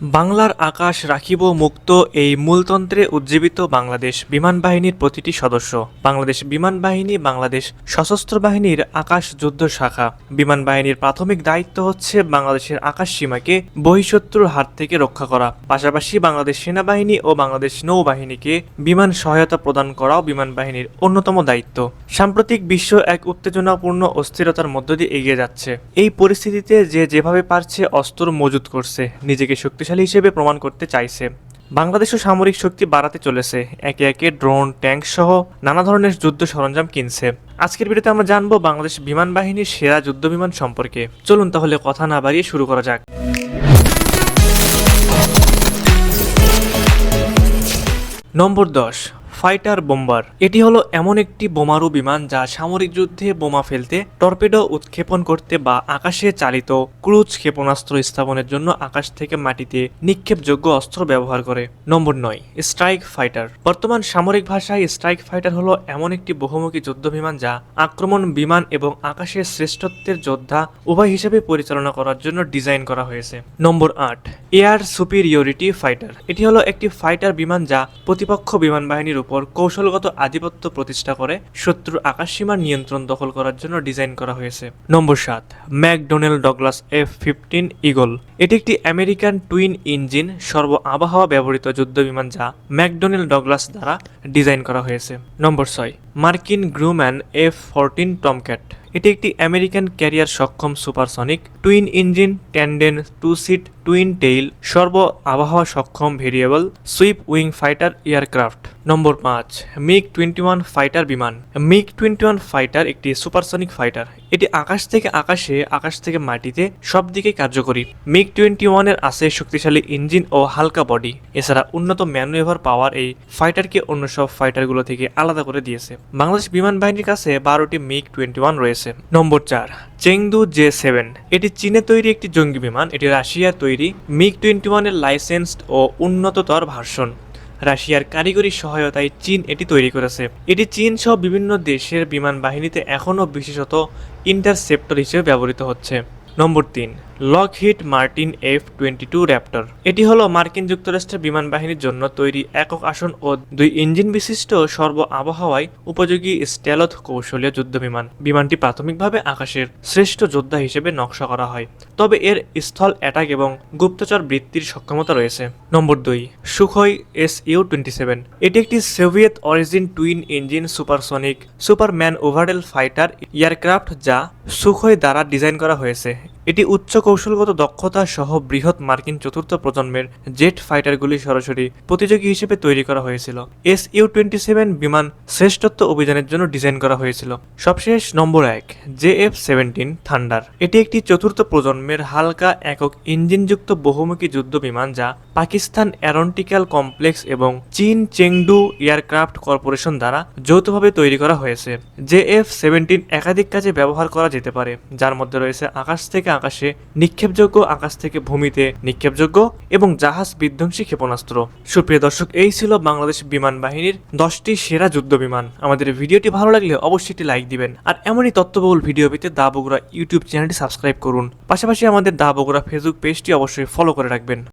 বাংলার আকাশ রাখিব মুক্ত এই মূলতন্ত্রে উজ্জীবিত বাংলাদেশ বিমান বাহিনীর প্রতিটি সদস্য। বাংলাদেশ বিমান বাহিনী বাংলাদেশ সশস্ত্র বাহিনীর আকাশ যুদ্ধ শাখা। বিমান বাহিনীর প্রাথমিক দায়িত্ব হচ্ছে বাংলাদেশের আকাশ সীমাকে বহিঃশত্রুর হাত থেকে রক্ষা করা, পাশাপাশি বাংলাদেশ সেনাবাহিনী ও বাংলাদেশ নৌবাহিনীকে বিমান সহায়তা প্রদান করাও বিমান বাহিনীর অন্যতম দায়িত্ব। সাম্প্রতিক বিশ্ব এক উত্তেজনাপূর্ণ অস্থিরতার মধ্য দিয়ে এগিয়ে যাচ্ছে। এই পরিস্থিতিতে যে যেভাবে পারছে অস্ত্র মজুত করছে, নিজেকে শক্তিশালী হিসেবে প্রমাণ করতে চাইছে। বাংলাদেশও সামরিক শক্তি বাড়াতে চলেছে, একে একে ড্রোন, ট্যাঙ্ক সহ নানা ধরনের যুদ্ধ সরঞ্জাম কিনছে। আজকের ভিডিওতে আমরা জানবো বাংলাদেশ বিমান বাহিনীর সেরা যুদ্ধ বিমান সম্পর্কে। চলুন তাহলে কথা না বাড়িয়ে শুরু করা যাক। নম্বর 10, ফাইটার বোম্বার। এটি হলো এমন একটি বোমারু বিমান যা সামরিক যুদ্ধে বোমা ফেলতে, টর্পেডো উৎক্ষেপণ করতে বা আকাশে চালিত ক্রুজ ক্ষেপণাস্ত্র স্থাপনের জন্য আকাশ থেকে মাটিতে নিক্ষেপযোগ্য অস্ত্র ব্যবহার করে। নম্বর 9, স্ট্রাইক ফাইটার। বর্তমান সামরিক ভাষায় স্ট্রাইক ফাইটার হলো এমন একটি বহুমুখী যুদ্ধ বিমান যা আক্রমণ বিমান এবং আকাশের শ্রেষ্ঠত্বের যোদ্ধা উভয় হিসেবে পরিচালনা করার জন্য ডিজাইন করা হয়েছে। নম্বর 8, এয়ার সুপিরিয়রিটি ফাইটার। এটি হলো একটি ফাইটার বিমান যা প্রতিপক্ষ বিমান বাহিনীর উপর কৌশলগত আধিপত্য প্রতিষ্ঠা করে শত্রুর আকাশসীমার নিয়ন্ত্রণ দখল করার জন্য ডিজাইন করা হয়েছে। নম্বর 7, ম্যাকডোনেল ডগলাস F-15 ঈগল। এটি একটি আমেরিকান টুইন ইঞ্জিন সর্ব আবহাওয়া ব্যবহৃত যুদ্ধ বিমান যা ম্যাকডোনেল ডগলাস দ্বারা ডিজাইন করা হয়েছে। নম্বর 6, মার্কিন গ্রুম্যান F-14 টমক্যাট। এটি একটি আমেরিকান ক্যারিয়ার সক্ষম supersonic twin engine tandem two seat twin tail সর্ব আবহাওয়া সক্ষম variable sweep wing fighter aircraft. Number 5, মিগ-21 ফাইটার বিমান। মিগ-21 ফাইটার একটি সুপারসনিক ফাইটার। এটি আকাশ থেকে আকাশে, আকাশ থেকে মাটিতে সব দিকে কার্যকরী। মিগ-21 এর আছে শক্তিশালী ইঞ্জিন ও হালকা বডি। এছাড়া উন্নত ম্যানুভার পাওয়ার এই ফাইটারকে অন্য সব ফাইটারগুলো থেকে আলাদা করে দিয়েছে। বাংলাদেশ বিমান বাহিনীর কাছে 12টি মিগ-21 রয়েছে। নম্বর 4, চেংদু J-7। এটি চীনে তৈরি একটি জঙ্গি বিমান। এটি রাশিয়ার তৈরি মিগ-21 এর লাইসেন্সড ও উন্নততর ভার্সন। রাশিয়ার কারিগরি সহায়তায় চীন এটি তৈরি করেছে। এটি চীন সহ বিভিন্ন দেশের বিমান বাহিনীতে এখনও বিশেষত ইন্টারসেপ্টর হিসেবে ব্যবহৃত হচ্ছে। নম্বর 3, লকহিড মার্টিন F-22 র্যাপ্টর। এটি হলো মার্কিন যুক্তরাষ্ট্রের বিমান বাহিনীর জন্য তৈরি একক আসন ও 2 ইঞ্জিন বিশিষ্ট সর্ব আবহাওয়ায় উপযোগী স্টেলথ কৌশলীয় যুদ্ধ বিমান। বিমানটি প্রাথমিকভাবে আকাশের শ্রেষ্ঠ যোদ্ধা হিসেবে নকশা করা হয়, তবে এর স্থল অ্যাটাক এবং গুপ্তচর বৃত্তির সক্ষমতা রয়েছে। নম্বর 2, সুখোই Su-27। এটি একটি Soviet origin twin engine supersonic Superman overhead fighter aircraft যা সুখোই দ্বারা ডিজাইন করা হয়েছে। এটি উচ্চ কৌশলগত দক্ষতা সহ বৃহৎ মার্কিন চতুর্থ প্রজন্মের জেট ফাইটারগুলি সরাসরি প্রতিযোগী হিসেবে তৈরি করা হয়েছিল। Su-27 বিমান শ্রেষ্ঠত্ব অভিযানের জন্য ডিজাইন করা হয়েছিল। সবশেষ নম্বর 1, JF-17 থান্ডার। এটি একটি চতুর্থ প্রজন্মের হালকা একক ইঞ্জিনযুক্ত বহুমুখী যুদ্ধ বিমান যা পাকিস্তান অ্যারোনটিক্যাল কমপ্লেক্স এবং চীন চেংডু এয়ারক্রাফট কর্পোরেশন দ্বারা যৌথভাবে তৈরি করা হয়েছে। JF-17 একাধিক কাজে ব্যবহার করা যেতে পারে, যার মধ্যে রয়েছে আকাশ থেকে আকাশে নিক্ষেপযোগ্য, আকাশ থেকে ভূমিতে নিক্ষেপযোগ্য এবং জাহাজ বিধ্বংসী ক্ষেপণাস্ত্র। সুপ্রিয় দর্শক, এই ছিল বাংলাদেশ বিমান বাহিনীর 10টি সেরা যুদ্ধ বিমান। আমাদের ভিডিওটি ভালো লাগলে অবশ্যই একটি লাইক দিবেন, আর এমনই তথ্যবহুল ভিডিও পেতে দা বগুড়া ইউটিউব চ্যানেলটি সাবস্ক্রাইব করুন। পাশাপাশি আমাদের দা বগুড়া ফেসবুক পেজটি অবশ্যই ফলো করে রাখবেন।